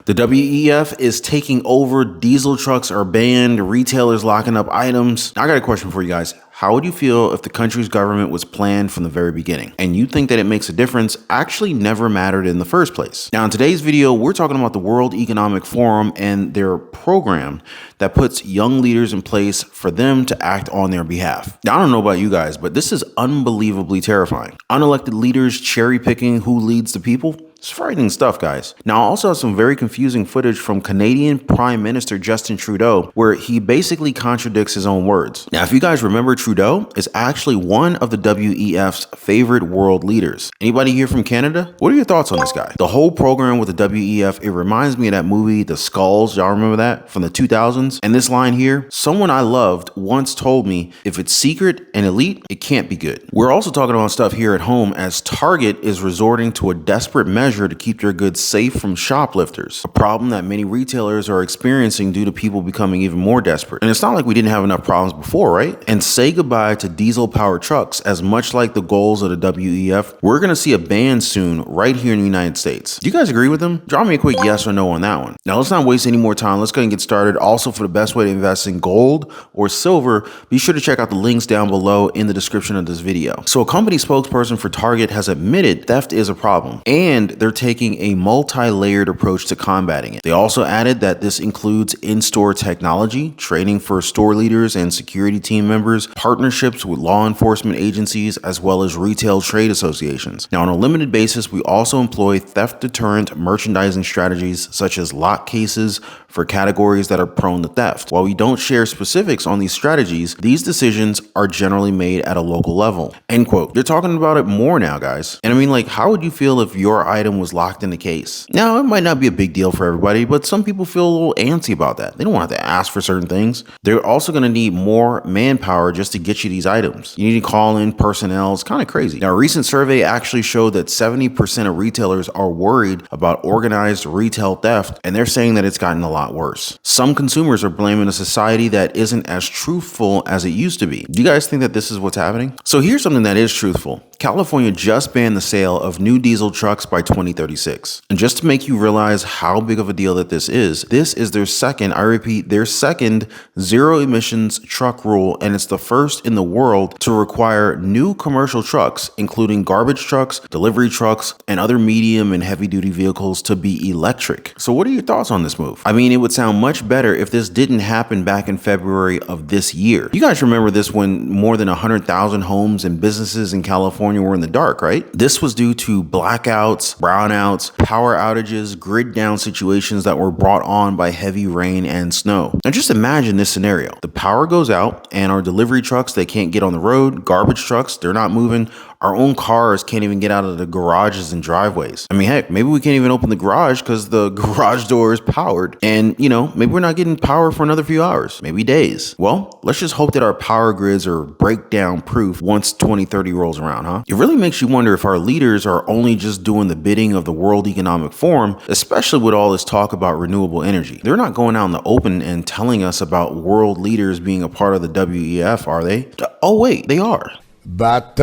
The WEF is taking over, diesel trucks are banned, retailers locking up items. I got a question for you guys. How would you feel if the country's government was planned from the very beginning and you think that it makes a difference actually never mattered in the first place? Now, in today's video, we're talking about the World Economic Forum and their program that puts young leaders in place for them to act on their behalf. Now, I don't know about you guys, but this is unbelievably terrifying. Unelected leaders cherry picking who leads the people. It's frightening stuff, guys. Now, I also have some very confusing footage from Canadian Prime Minister Justin Trudeau, where he basically contradicts his own words. Now, if you guys remember, Trudeau is actually one of the WEF's favorite world leaders. Anybody here from Canada? What are your thoughts on this guy? The whole program with the WEF, it reminds me of that movie, The Skulls. Y'all remember that from the 2000s? And this line here, someone I loved once told me, if it's secret and elite, it can't be good. We're also talking about stuff here at home as Target is resorting to a desperate measure to keep their goods safe from shoplifters, a problem that many retailers are experiencing due to people becoming even more desperate. And it's not like we didn't have enough problems before, right? And say goodbye to diesel-powered trucks, as much like the goals of the WEF, we're going to see a ban soon right here in the United States. Do you guys agree with them? Drop me a quick yes or no on that one. Now, let's not waste any more time. Let's go ahead and get started. Also, for the best way to invest in gold or silver, be sure to check out the links down below in the description of this video. So a company spokesperson for Target has admitted theft is a problem, and they're taking a multi-layered approach to combating it. They also added that this includes in-store technology, training for store leaders and security team members, partnerships with law enforcement agencies, as well as retail trade associations. Now, on a limited basis, we also employ theft deterrent merchandising strategies such as lock cases for categories that are prone to theft. While we don't share specifics on these strategies, these decisions are generally made at a local level. End quote. They're talking about it more now, guys. And I mean, like, how would you feel if your item was locked in the case? Now, it might not be a big deal for everybody, but some people feel a little antsy about that. They don't want to have to ask for certain things. They're also going to need more manpower just to get you these items. You need to call in personnel. It's kind of crazy. Now, a recent survey actually showed that 70% of retailers are worried about organized retail theft, and they're saying that it's gotten a lot worse. Some consumers are blaming a society that isn't as truthful as it used to be. Do you guys think that this is what's happening? So here's something that is truthful. California just banned the sale of new diesel trucks by 2036. And just to make you realize how big of a deal that this is their second, I repeat, their second zero emissions truck rule, and it's the first in the world to require new commercial trucks, including garbage trucks, delivery trucks, and other medium and heavy duty vehicles to be electric. So what are your thoughts on this move? I mean, it would sound much better if this didn't happen back in February of this year. You guys remember this when more than 100,000 homes and businesses in California were in the dark, right? This was due to blackouts, brownouts, power outages, grid down situations that were brought on by heavy rain and snow. Now just imagine this scenario. The power goes out and our delivery trucks, they can't get on the road. Garbage trucks, they're not moving. Our own cars can't even get out of the garages and driveways. I mean, heck, maybe we can't even open the garage because the garage door is powered. And, you know, maybe we're not getting power for another few hours, maybe days. Well, let's just hope that our power grids are breakdown proof once 2030 rolls around, huh? It really makes you wonder if our leaders are only just doing the bidding of the World Economic Forum, especially with all this talk about renewable energy. They're not going out in the open and telling us about world leaders being a part of the WEF, are they? Oh, wait, they are. But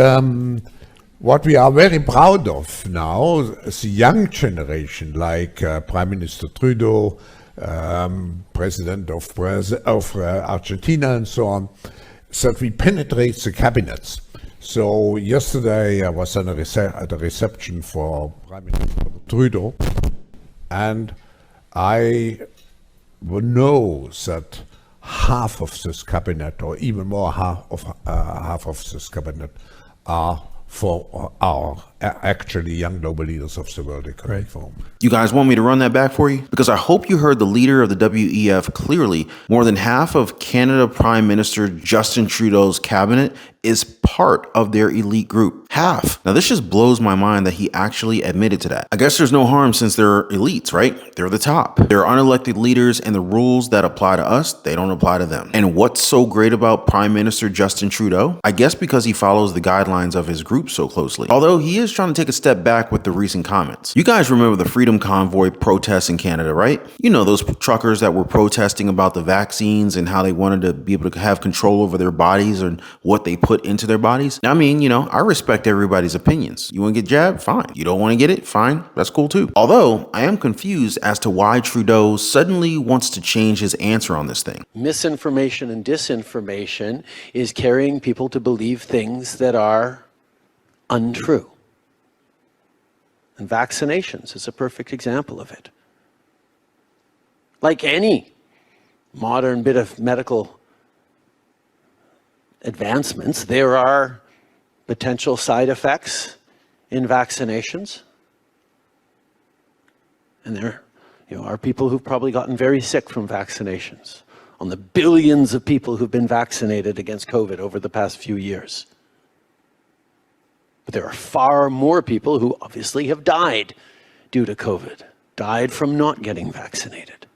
what we are very proud of now, the young generation, like Prime Minister Trudeau, President of Argentina and so on, that we penetrate the cabinets. So yesterday I was at a reception for Prime Minister Trudeau, and I know that half of this cabinet, or even more half of this cabinet, are for our actually young global leaders of the World Economic Forum. You guys want me to run that back for you? Because I hope you heard the leader of the WEF clearly. More than half of Canada Prime Minister Justin Trudeau's cabinet is part of their elite group. Half. Now this just blows my mind that he actually admitted to that. I guess there's no harm since they're elites, right? They're the top. They're unelected leaders, and the rules that apply to us, they don't apply to them. And what's so great about Prime Minister Justin Trudeau? I guess because he follows the guidelines of his group so closely. Although he is is trying to take a step back with the recent comments. You guys remember the Freedom Convoy protests in Canada, right? You know, those truckers that were protesting about the vaccines and how they wanted to be able to have control over their bodies and what they put into their bodies. I mean, you know, I respect everybody's opinions. You want to get jabbed? Fine. You don't want to get it? Fine. That's cool too. Although I am confused as to why Trudeau suddenly wants to change his answer on this thing. Misinformation and disinformation is carrying people to believe things that are untrue. And vaccinations is a perfect example of it. Like any modern bit of medical advancements, there are potential side effects in vaccinations. And there are people who've probably gotten very sick from vaccinations, on the billions of people who've been vaccinated against COVID over the past few years. But there are far more people who obviously have died due to COVID, died from not getting vaccinated.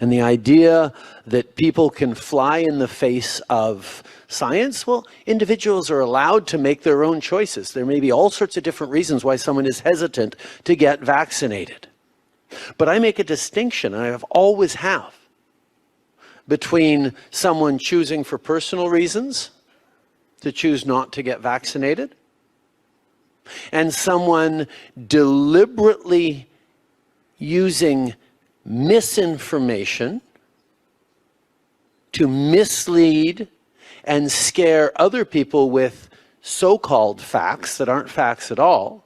And the idea that people can fly in the face of science, well, individuals are allowed to make their own choices. There may be all sorts of different reasons why someone is hesitant to get vaccinated. But I make a distinction, and I always have, between someone choosing for personal reasons to choose not to get vaccinated and someone deliberately using misinformation to mislead and scare other people with so-called facts that aren't facts at all,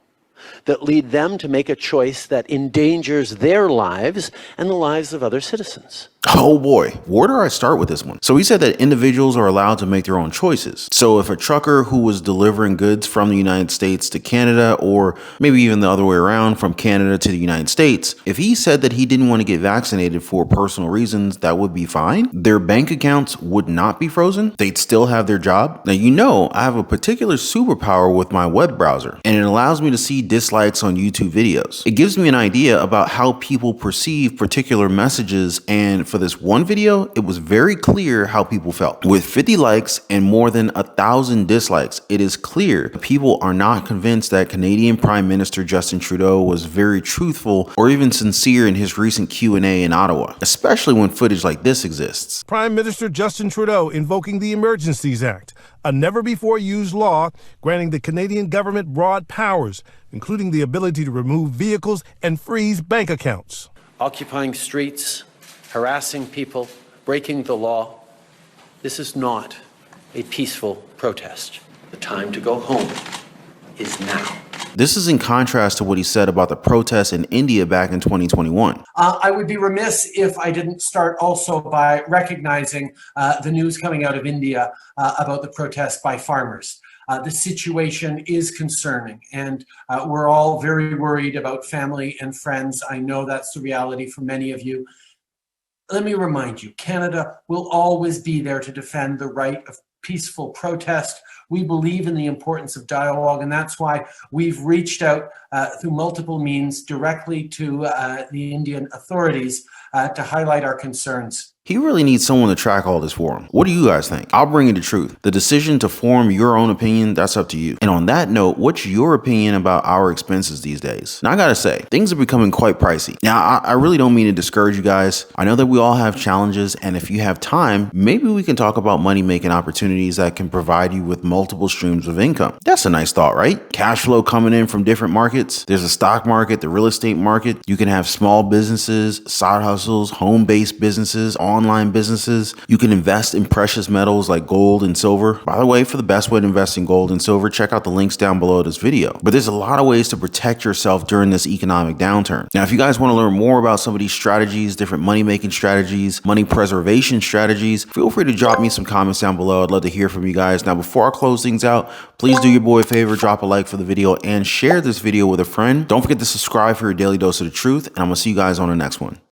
that lead them to make a choice that endangers their lives and the lives of other citizens. Oh boy, where do I start with this one? So he said that individuals are allowed to make their own choices. So if a trucker who was delivering goods from the United States to Canada, or maybe even the other way around from Canada to the United States, if he said that he didn't want to get vaccinated for personal reasons, that would be fine. Their bank accounts would not be frozen. They'd still have their job. Now, you know, I have a particular superpower with my web browser, and it allows me to see dislikes on YouTube videos. It gives me an idea about how people perceive particular messages, and for this one video, it was very clear how people felt. With 50 likes and more than 1,000 dislikes, it is clear people are not convinced that Canadian Prime Minister Justin Trudeau was very truthful or even sincere in his recent Q&A in Ottawa, especially when footage like this exists. Prime Minister Justin Trudeau invoking the Emergencies Act, a never-before-used law granting the Canadian government broad powers, including the ability to remove vehicles and freeze bank accounts. Occupying streets, harassing people, breaking the law. This is not a peaceful protest. The time to go home is now. This is in contrast to what he said about the protests in India back in 2021. I would be remiss if I didn't start also by recognizing the news coming out of India about the protests by farmers. The situation is concerning, and we're all very worried about family and friends. I know that's the reality for many of you. Let me remind you, Canada will always be there to defend the right of peaceful protest. We believe in the importance of dialogue, and that's why we've reached out through multiple means directly to the Indian authorities to highlight our concerns. He really needs someone to track all this for him. What do you guys think? I'll bring you the truth. The decision to form your own opinion, that's up to you. And on that note, what's your opinion about our expenses these days? Now, I gotta say, things are becoming quite pricey. Now, I really don't mean to discourage you guys. I know that we all have challenges, and if you have time, maybe we can talk about money-making opportunities that can provide you with multiple streams of income. That's a nice thought, right? Cash flow coming in from different markets. There's a stock market, the real estate market. You can have small businesses, side hustles, home-based businesses, online businesses. You can invest in precious metals like gold and silver. By the way, for the best way to invest in gold and silver, check out the links down below this video. But there's a lot of ways to protect yourself during this economic downturn. Now, if you guys want to learn more about some of these strategies, different money-making strategies, money preservation strategies, feel free to drop me some comments down below. I'd love to hear from you guys. Now, before I close things out, please do your boy a favor, drop a like for the video and share this video with a friend. Don't forget to subscribe for your daily dose of the truth, and I'm gonna see you guys on the next one.